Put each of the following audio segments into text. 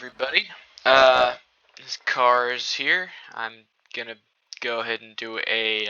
everybody. This car is here. I'm gonna go ahead and do a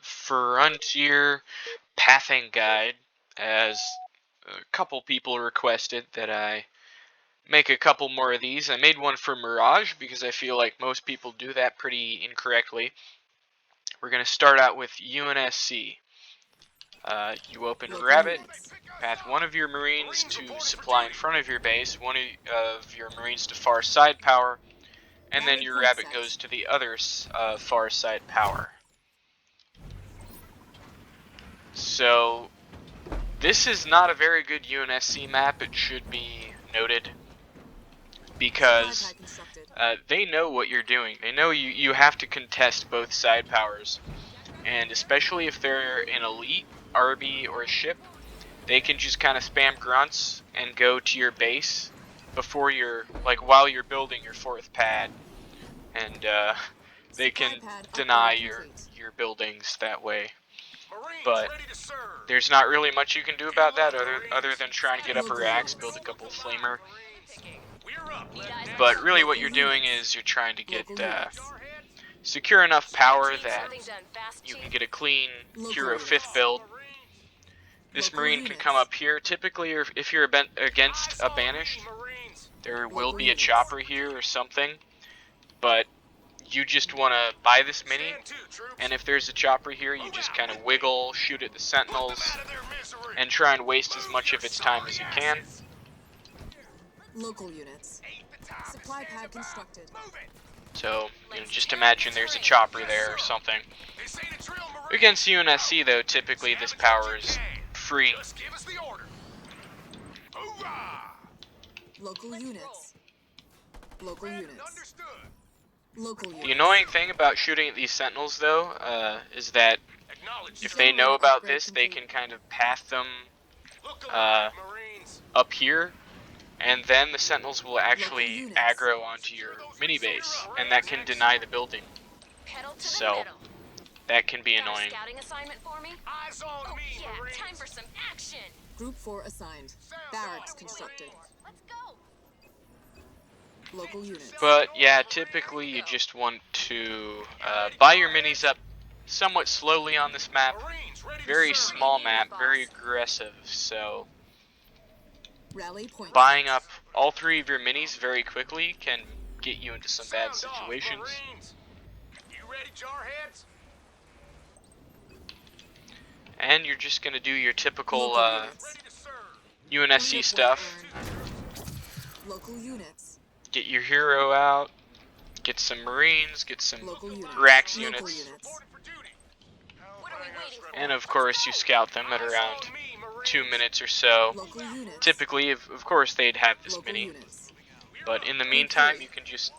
Frontier pathing guide, as a couple people requested that I make a couple more of these. I made one for Mirage because I feel like most people do that pretty incorrectly. We're gonna start out with UNSC. You open Rabbit, path one of your Marines to supply in front of your base, one of your Marines to far side power, and then your Rabbit goes to the other far side power. So, this is not a very good UNSC map, it should be noted, because they know what you're doing. They know you have to contest both side powers, and especially if they're an elite RB or a ship, they can just kind of spam grunts and go to your base before you're, like, while you're building your fourth pad, and they can deny your buildings that way. But there's not really much you can do about that other than trying to get upper racks, build a couple of flamer. But really what you're doing is you're trying to get secure enough power that you can get a clean hero 5th build. This Marine can come up here. Typically, if you're against a banished, there will be a chopper here or something, but you just want to buy this mini, and if there's a chopper here, you just kind of wiggle, shoot at the sentinels, and try and waste as much of its time as you can. Local units. Supply pad constructed. So, just imagine there's a chopper there or something. Against UNSC, though, typically this power is free. Local units. Local units. Local units. The annoying thing about shooting at these sentinels, though, is that if they know about this, they can kind of path them up here, and then the sentinels will actually aggro onto your mini base, and that can deny the building. So that can be annoying. Group 4 assigned. Barracks constructed. Let's go. Local units. But yeah, typically you just want to buy your minis up somewhat slowly on this map. Very small map, very aggressive, so buying up all 3 of your minis very quickly can get you into some bad situations. And you're just going to do your typical UNSC stuff. Local units. Get your hero out, get some Marines, get some Rax units, and of course you scout them at around 2 minutes or so. Typically, of course, they'd have this mini, but in the meantime, you can just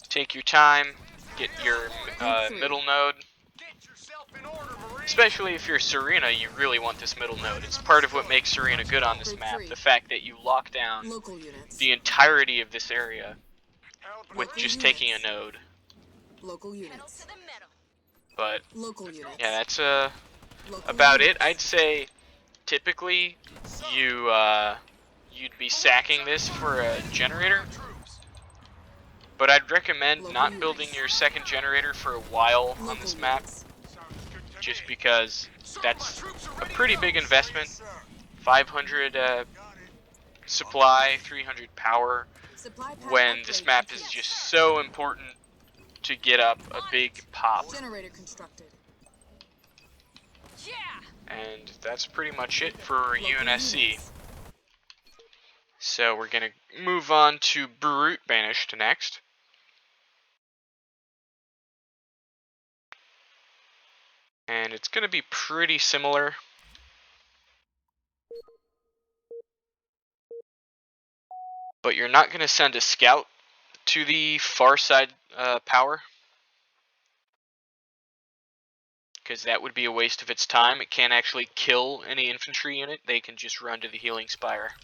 take your time, get your middle node. Especially if you're Serena, you really want this middle node. It's part of what makes Serena good on this map, the fact that you lock down the entirety of this area with just taking a node. But yeah, that's about it. I'd say typically you'd be sacking this for a generator, but I'd recommend not building your second generator for a while on this map, just because that's a pretty big investment. 500 supply, 300 power, when this map is just so important to get up a big pop. And that's pretty much it for UNSC. So we're gonna move on to Brute Banished next. And it's gonna be pretty similar. But you're not gonna send a scout to the far side power, because that would be a waste of its time. It can't actually kill any infantry in it. They can just run to the healing spire.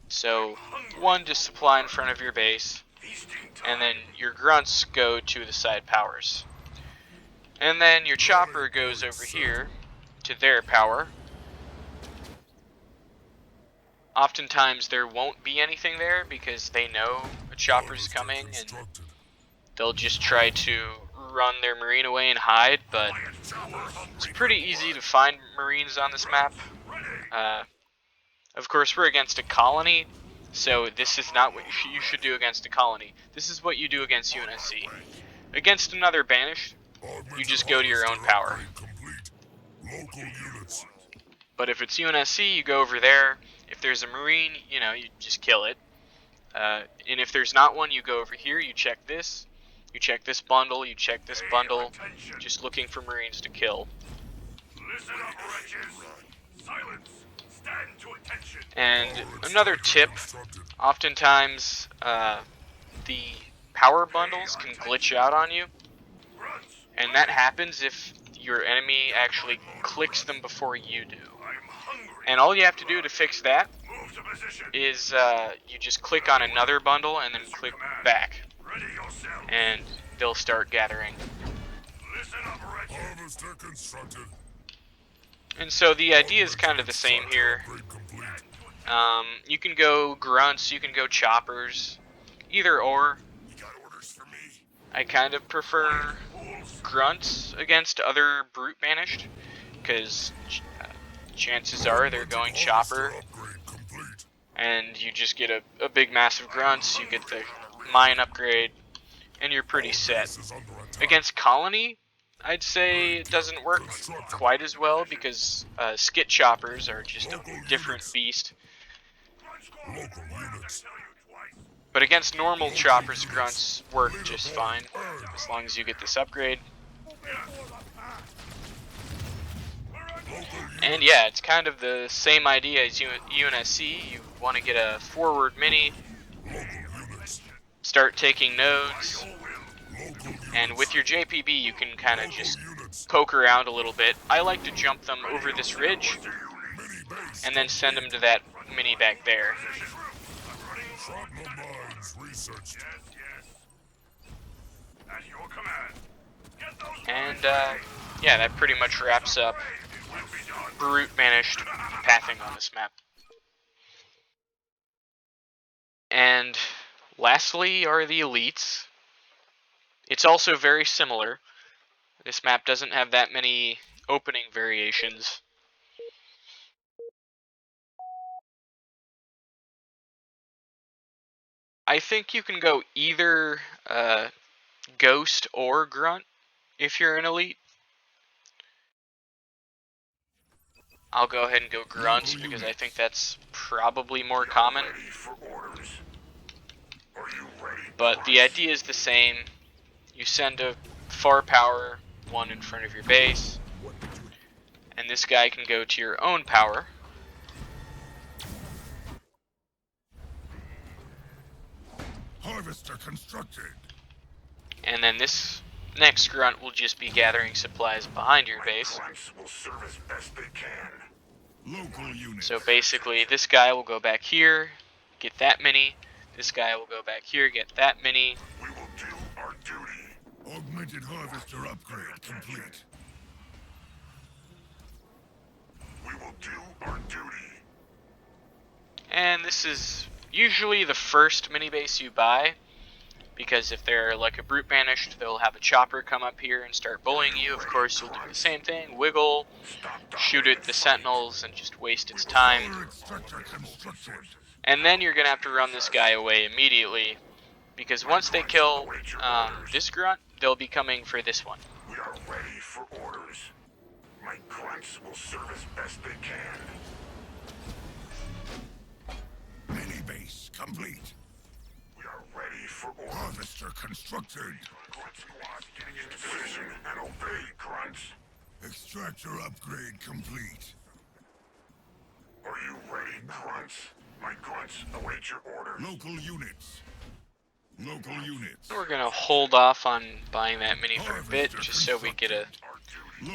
So, 1 to supply in front of your base, and then your grunts go to the side powers. And then your chopper goes over here to their power. Oftentimes there won't be anything there because they know a chopper's coming and they'll just try to run their marine away and hide, but it's pretty easy to find marines on this map. Of course, we're against a colony, so this is not what you should do against a colony. This is what you do against UNSC. Against another banished, you just go to your own power. But if it's UNSC, you go over there. If there's a marine, you just kill it. And if there's not one, you go over here, you check this. You check this bundle, you check this bundle, just looking for marines to kill. Listen up, wretches. Silence. Stand to attention. And another tip, oftentimes the power bundles can glitch out on you, and that happens if your enemy actually clicks them before you do. And all you have to do to fix that is you just click on another bundle and then click back, and they'll start gathering. And so the idea is kind of the same here. You can go grunts, you can go choppers, either or. I kind of prefer grunts against other brute banished, because chances are they're going chopper, and you just get a big massive grunts, you get the mine upgrade, and you're pretty set. Against colony, I'd say it doesn't work quite as well because skit choppers are just a different beast. But against normal choppers, grunts work just fine as long as you get this upgrade. And yeah, it's kind of the same idea as UNSC. You want to get a forward mini, start taking nodes, and with your JPB you can kind of just poke around a little bit. I like to jump them over this ridge and then send them to that mini back there. And yeah, that pretty much wraps up brute banished pathing on this map. And lastly are the elites. It's also very similar. This map doesn't have that many opening variations. I think you can go either ghost or grunt if you're an elite. I'll go ahead and go grunts because I think that's probably more common. But the idea is the same. You send a far power one in front of your base, and this guy can go to your own power. Harvester constructed. And then this next grunt will just be gathering supplies behind your base. Will serve as best they can. Local units. So basically, this guy will go back here, get that many. This guy will go back here, get that many. We will do our duty. Augmented harvester upgrade complete. We will do our duty. And this is usually the first mini base you buy, because if they're like a brute banished, they'll have a chopper come up here and start bullying you. Of course, you'll do the same thing, wiggle, shoot at the sentinels, and just waste its time. And then you're going to have to run this guy away immediately, because once they kill this grunt, they'll be coming for this one. We are ready for orders. My grunts will serve as best they can. Mini base complete. We are ready for orders. Harvester constructed. Grunt squad getting into position and obey, grunts. Extractor upgrade complete. Are you ready, grunts? My grunts await your orders. Local units. Local units. We're going to hold off on buying that mini for a bit, just so we get a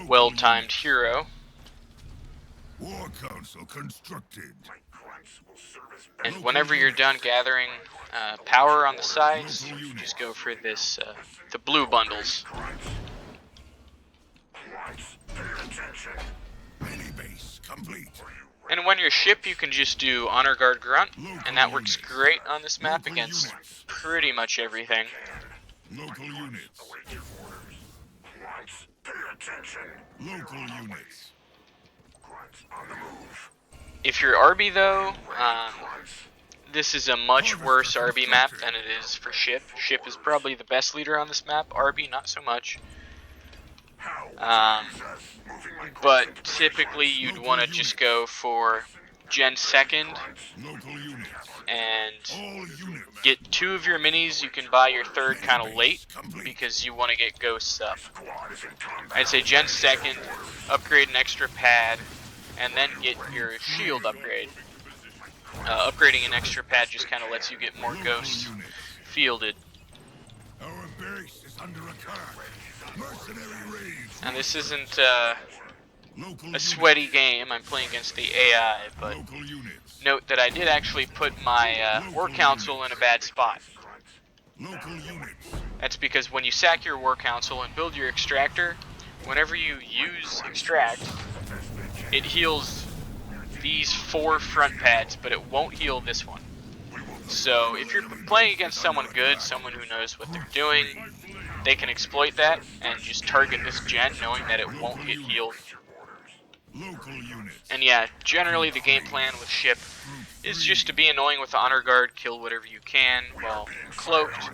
well-timed hero. War Council constructed. And whenever you're done gathering power on the sides, you just go for this, the blue bundles. Pay attention. Mini base complete. Are you And when you're ship, you can just do honor guard grunt, Local and that works units. great on this map Local against units. pretty much everything. Local units. Await your orders. Grunts, pay attention. Local units. Grunts on the move. If you're RB though, this is a much worse RB map than it is for ship. Ship is probably the best leader on this map. RB not so much. But typically you'd want to just go for Gen second and get 2 of your minis. You can buy your third kind of late because you want to get ghosts up. I'd say Gen second, upgrade an extra pad, and then get your shield upgrade. Upgrading an extra pad just kind of lets you get more ghosts fielded. Our base is under attack. Mercenary raids. And this isn't a sweaty game. I'm playing against the AI, but note that I did actually put my war council in a bad spot. That's because when you sack your war council and build your extractor, whenever you use extract, it heals these 4 front pads, but it won't heal this one. So if you're playing against someone good, someone who knows what they're doing, they can exploit that and just target this gen knowing that it won't get healed. And yeah, generally the game plan with ship is just to be annoying with the honor guard, kill whatever you can while cloaked,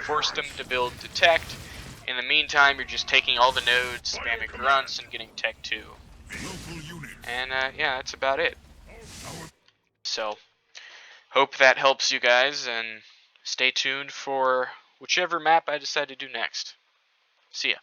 force them to build detect. In the meantime, you're just taking all the nodes, spamming grunts, and getting tech 2. And yeah, that's about it. So, hope that helps you guys, and stay tuned for whichever map I decide to do next. See ya.